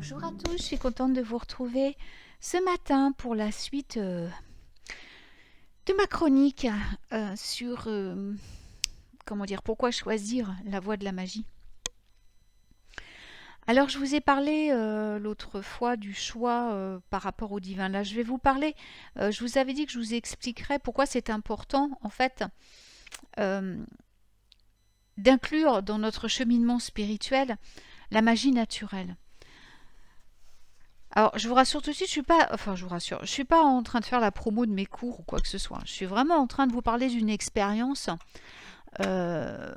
Bonjour à tous, je suis contente de vous retrouver ce matin pour la suite de ma chronique sur comment dire, pourquoi choisir la voie de la magie. Alors je vous ai parlé l'autre fois du choix par rapport au divin. Là je vais vous parler, je vous avais dit que je vous expliquerais pourquoi c'est important en fait euh, d'inclure dans notre cheminement spirituel la magie naturelle. Alors, je vous rassure tout de suite, je suis pas en train de faire la promo de mes cours ou quoi que ce soit. Je suis vraiment en train de vous parler d'une expérience. euh,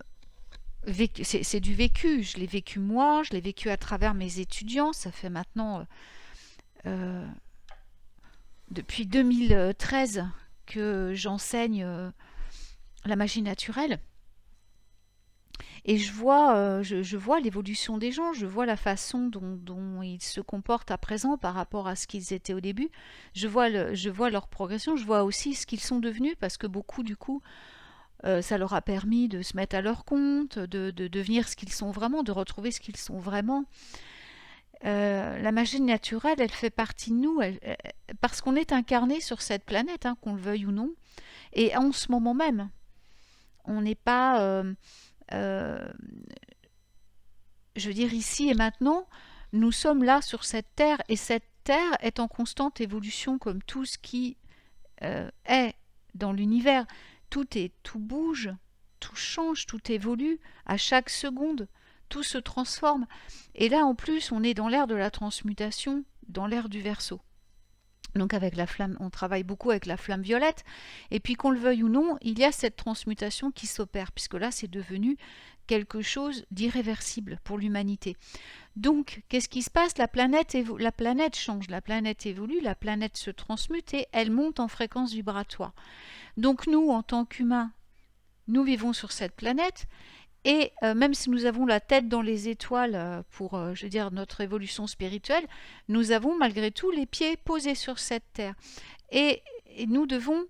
c'est du vécu. Je l'ai vécu moi, je l'ai vécu à travers mes étudiants. Ça fait maintenant euh, depuis 2013 que j'enseigne la magie naturelle. Et je vois l'évolution des gens, je vois la façon dont ils se comportent à présent par rapport à ce qu'ils étaient au début. Je vois leur progression, je vois aussi ce qu'ils sont devenus parce que beaucoup, du coup, ça leur a permis de se mettre à leur compte, de devenir ce qu'ils sont vraiment, de retrouver ce qu'ils sont vraiment. La magie naturelle, elle fait partie de nous parce qu'on est incarné sur cette planète, hein, qu'on le veuille ou non. Et en ce moment même, on n'est pas... euh, je veux dire, ici et maintenant, nous sommes là sur cette terre et cette terre est en constante évolution comme tout ce qui est dans l'univers. Tout bouge, tout change, tout évolue à chaque seconde, tout se transforme. Et là, en plus, on est dans l'ère de la transmutation, dans l'ère du Verseau. Donc avec la flamme, on travaille beaucoup avec la flamme violette. Et puis qu'on le veuille ou non, il y a cette transmutation qui s'opère, puisque là c'est devenu quelque chose d'irréversible pour l'humanité. Donc, qu'est-ce qui se passe? La planète change, la planète évolue, la planète se transmute et elle monte en fréquence vibratoire. Donc nous, en tant qu'humains, nous vivons sur cette planète et même si nous avons la tête dans les étoiles pour, je veux dire, notre évolution spirituelle, nous avons malgré tout les pieds posés sur cette terre. Et nous devons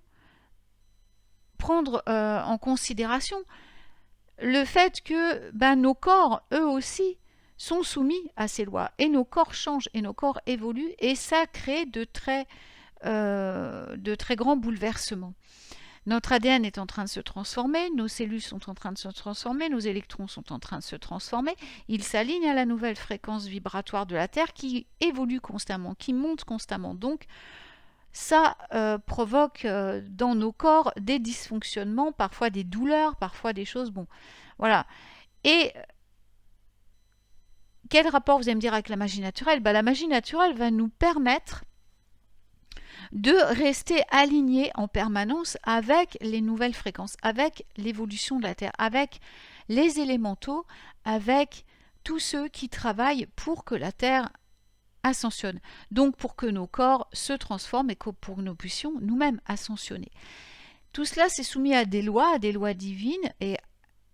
prendre en considération le fait que nos corps, eux aussi, sont soumis à ces lois. Et nos corps changent, et nos corps évoluent, et ça crée de très grands bouleversements. Notre ADN est en train de se transformer, nos cellules sont en train de se transformer, nos électrons sont en train de se transformer. Ils s'alignent à la nouvelle fréquence vibratoire de la Terre qui évolue constamment, qui monte constamment. Donc, ça provoque dans nos corps des dysfonctionnements, parfois des douleurs, parfois des choses. Bon, voilà. Et quel rapport vous allez me dire avec la magie naturelle? La magie naturelle va nous permettre de rester aligné en permanence avec les nouvelles fréquences, avec l'évolution de la Terre, avec les élémentaux, avec tous ceux qui travaillent pour que la Terre ascensionne. Donc pour que nos corps se transforment et pour que nous puissions nous-mêmes ascensionner. Tout cela c'est soumis à des lois divines et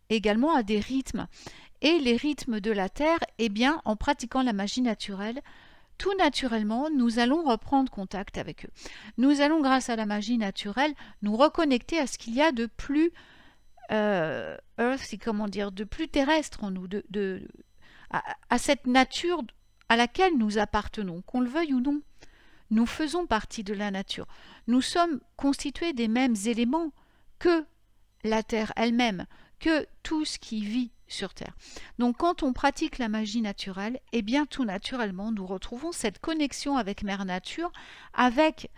également à des rythmes. Et les rythmes de la Terre, eh bien, en pratiquant la magie naturelle, tout naturellement, nous allons reprendre contact avec eux. Nous allons, grâce à la magie naturelle, nous reconnecter à ce qu'il y a de plus de plus terrestre en nous, à cette nature à laquelle nous appartenons, qu'on le veuille ou non. Nous faisons partie de la nature. Nous sommes constitués des mêmes éléments que la Terre elle-même, que tout ce qui vit sur Terre. Donc quand on pratique la magie naturelle, eh bien tout naturellement, nous retrouvons cette connexion avec Mère Nature, avec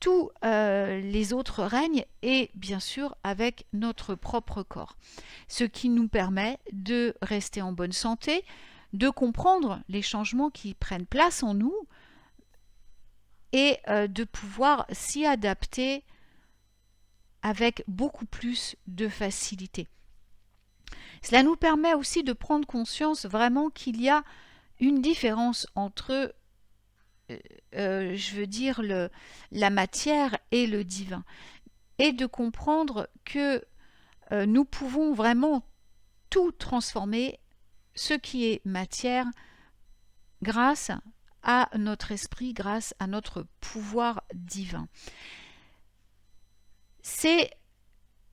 tous les autres règnes et bien sûr avec notre propre corps. Ce qui nous permet de rester en bonne santé, de comprendre les changements qui prennent place en nous et de pouvoir s'y adapter avec beaucoup plus de facilité. Cela nous permet aussi de prendre conscience vraiment qu'il y a une différence entre, je veux dire, la matière et le divin. Et de comprendre que nous pouvons vraiment tout transformer, ce qui est matière, grâce à notre esprit, grâce à notre pouvoir divin. C'est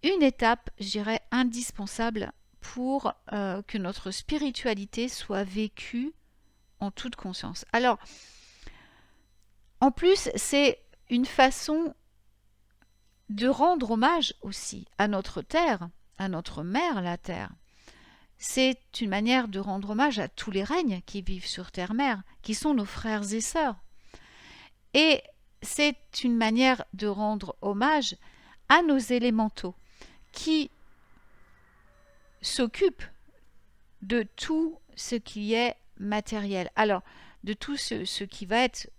une étape, je dirais, indispensable pour que notre spiritualité soit vécue en toute conscience. Alors, en plus, c'est une façon de rendre hommage aussi à notre terre, à notre mère, la terre. C'est une manière de rendre hommage à tous les règnes qui vivent sur terre-mère, qui sont nos frères et sœurs. Et c'est une manière de rendre hommage à nos élémentaux qui s'occupent de tout ce qui est matériel. Alors, de tout ce qui va être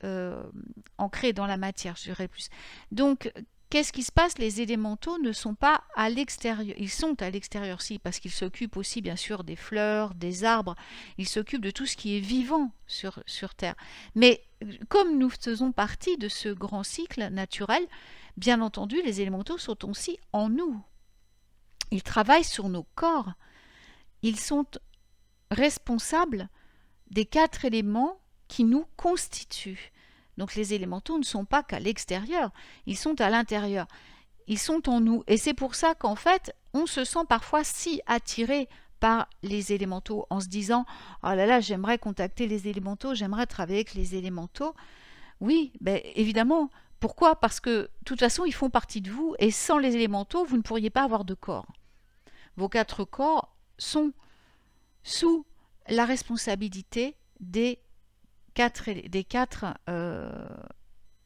ancré dans la matière, je dirais plus. Donc, qu'est-ce qui se passe? Les élémentaux ne sont pas à l'extérieur. Ils sont à l'extérieur, si, parce qu'ils s'occupent aussi, bien sûr, des fleurs, des arbres. Ils s'occupent de tout ce qui est vivant sur Terre. Mais comme nous faisons partie de ce grand cycle naturel, bien entendu, les élémentaux sont aussi en nous. Ils travaillent sur nos corps. Ils sont responsables des 4 éléments qui nous constituent. Donc les élémentaux ne sont pas qu'à l'extérieur, ils sont à l'intérieur. Ils sont en nous. Et c'est pour ça qu'en fait, on se sent parfois si attiré par les élémentaux en se disant « Oh là là, j'aimerais contacter les élémentaux, j'aimerais travailler avec les élémentaux. » Oui, ben évidemment. Pourquoi? Parce que de toute façon, ils font partie de vous et sans les élémentaux, vous ne pourriez pas avoir de corps. Vos 4 corps sont sous la responsabilité des 4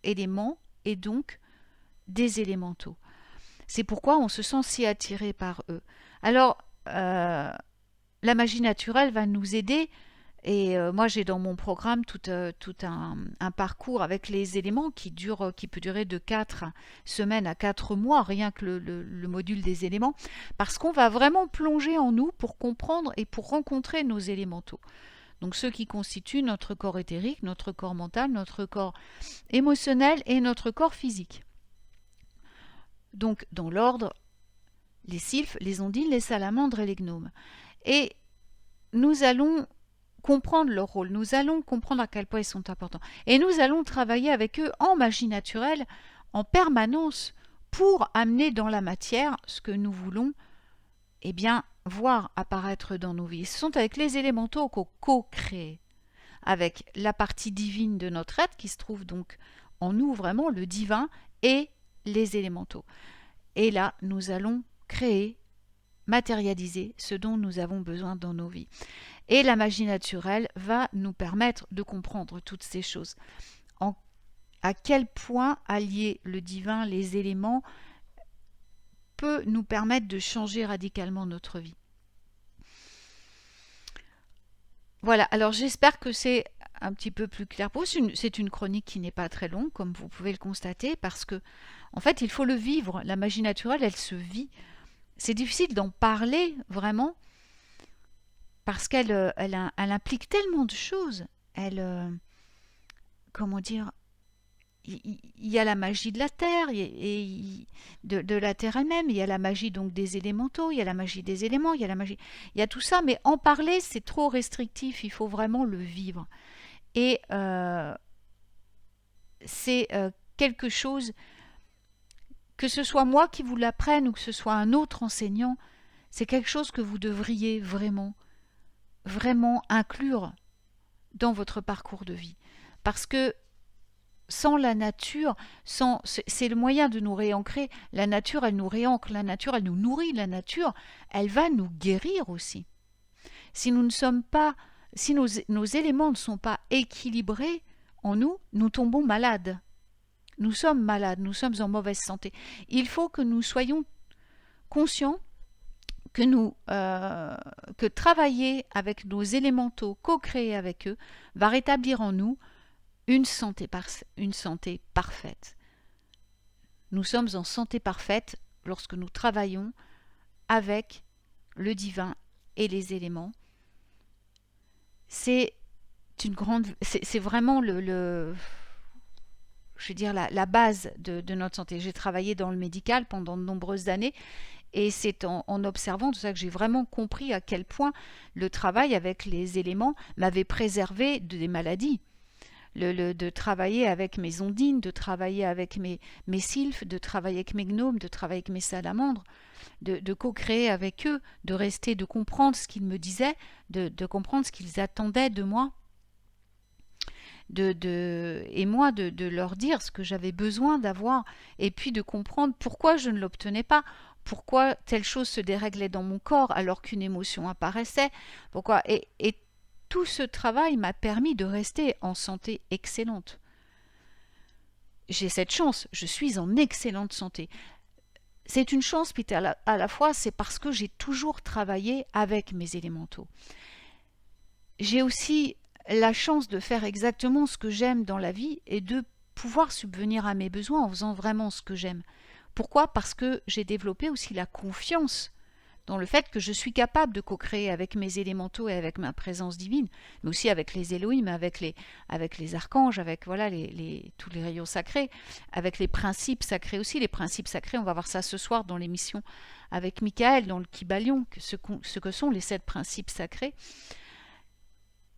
éléments et donc des élémentaux. C'est pourquoi on se sent si attiré par eux. Alors, la magie naturelle va nous aider. Et moi, j'ai dans mon programme tout un parcours avec les éléments qui peut durer de 4 semaines à 4 mois, rien que le module des éléments, parce qu'on va vraiment plonger en nous pour comprendre et pour rencontrer nos élémentaux. Donc ceux qui constituent notre corps éthérique, notre corps mental, notre corps émotionnel et notre corps physique. Donc dans l'ordre, les sylphes, les ondines, les salamandres et les gnomes. Et nous allons comprendre leur rôle, nous allons comprendre à quel point ils sont importants. Et nous allons travailler avec eux en magie naturelle, en permanence, pour amener dans la matière ce que nous voulons voir apparaître dans nos vies. Ce sont avec les élémentaux qu'on co-crée, avec la partie divine de notre être qui se trouve donc en nous vraiment, le divin, et les élémentaux. Et là, nous allons créer, matérialiser ce dont nous avons besoin dans nos vies. Et la magie naturelle va nous permettre de comprendre toutes ces choses. À quel point allier le divin, les éléments, peut nous permettre de changer radicalement notre vie. Voilà, alors j'espère que c'est un petit peu plus clair pour vous. C'est une chronique qui n'est pas très longue, comme vous pouvez le constater, parce que, en fait, il faut le vivre. La magie naturelle, elle se vit. C'est difficile d'en parler, vraiment, parce qu'elle implique tellement de choses. Comment dire, il y a la magie de la terre, et de la terre elle-même, il y a la magie donc des élémentaux, il y a la magie des éléments, il y a tout ça, mais en parler, c'est trop restrictif, il faut vraiment le vivre. Et c'est quelque chose, que ce soit moi qui vous l'apprenne ou que ce soit un autre enseignant, c'est quelque chose que vous devriez vraiment inclure dans votre parcours de vie. Parce que sans la nature, c'est le moyen de nous réancrer. La nature, elle nous réancre. La nature, elle nous nourrit. La nature, elle va nous guérir aussi. Si nous ne sommes pas, si nos éléments ne sont pas équilibrés en nous, nous tombons malades. Nous sommes malades, nous sommes en mauvaise santé. Il faut que nous soyons conscients que travailler avec nos élémentaux, co-créer avec eux, va rétablir en nous une santé parfaite. Nous sommes en santé parfaite lorsque nous travaillons avec le divin et les éléments. C'est vraiment je veux dire la base de notre santé. J'ai travaillé dans le médical pendant de nombreuses années et c'est en observant tout ça que j'ai vraiment compris à quel point le travail avec les éléments m'avait préservé des maladies. De travailler avec mes ondines, de travailler avec mes sylphes, de travailler avec mes gnomes, de travailler avec mes salamandres, de co-créer avec eux, de comprendre ce qu'ils me disaient, de comprendre ce qu'ils attendaient de moi. et moi de leur dire ce que j'avais besoin d'avoir et puis de comprendre pourquoi je ne l'obtenais pas, pourquoi telle chose se déréglait dans mon corps alors qu'une émotion apparaissait, pourquoi et tout ce travail m'a permis de rester en santé excellente. J'ai cette chance, je suis en excellente santé. C'est une chance, puis à la fois, c'est parce que j'ai toujours travaillé avec mes élémentaux. J'ai aussi la chance de faire exactement ce que j'aime dans la vie et de pouvoir subvenir à mes besoins en faisant vraiment ce que j'aime. Pourquoi? Parce que j'ai développé aussi la confiance dans le fait que je suis capable de co-créer avec mes élémentaux et avec ma présence divine, mais aussi avec les Elohim, avec les archanges, avec voilà tous les rayons sacrés, avec les principes sacrés aussi. Les principes sacrés, on va voir ça ce soir dans l'émission avec Michael, dans le Kybalion, ce que sont les 7 principes sacrés.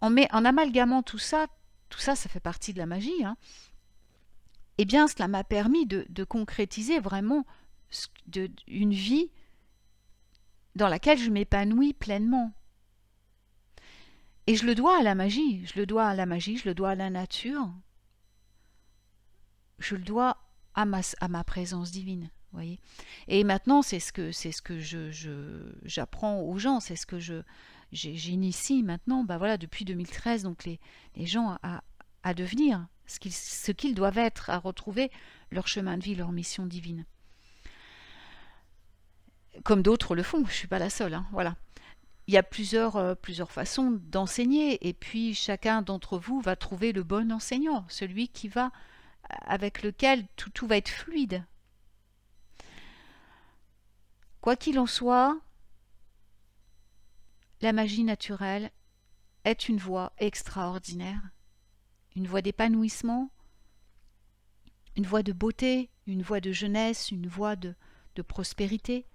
En amalgamant tout ça, ça fait partie de la magie, hein. Eh bien, cela m'a permis de concrétiser vraiment une vie dans laquelle je m'épanouis pleinement. Et je le dois à la magie, je le dois à la nature, je le dois à ma présence divine, voyez. Et maintenant, c'est ce que j'apprends aux gens, c'est ce que j'initie maintenant, voilà, depuis 2013, donc les gens à devenir ce qu'ils doivent être, à retrouver leur chemin de vie, leur mission divine. Comme d'autres le font, je ne suis pas la seule, hein, voilà. Il y a plusieurs façons d'enseigner, et puis chacun d'entre vous va trouver le bon enseignant, celui avec lequel tout va être fluide. Quoi qu'il en soit, la magie naturelle est une voie extraordinaire, une voie d'épanouissement, une voie de beauté, une voie de jeunesse, une voie de prospérité,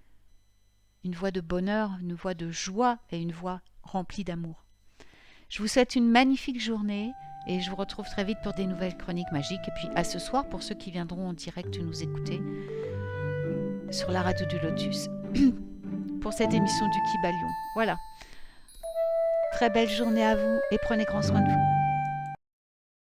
une voie de bonheur, une voie de joie et une voie remplie d'amour. Je vous souhaite une magnifique journée et je vous retrouve très vite pour des nouvelles chroniques magiques. Et puis à ce soir pour ceux qui viendront en direct nous écouter sur la radio du Lotus pour cette émission du Kybalion. Voilà. Très belle journée à vous et prenez grand soin de vous.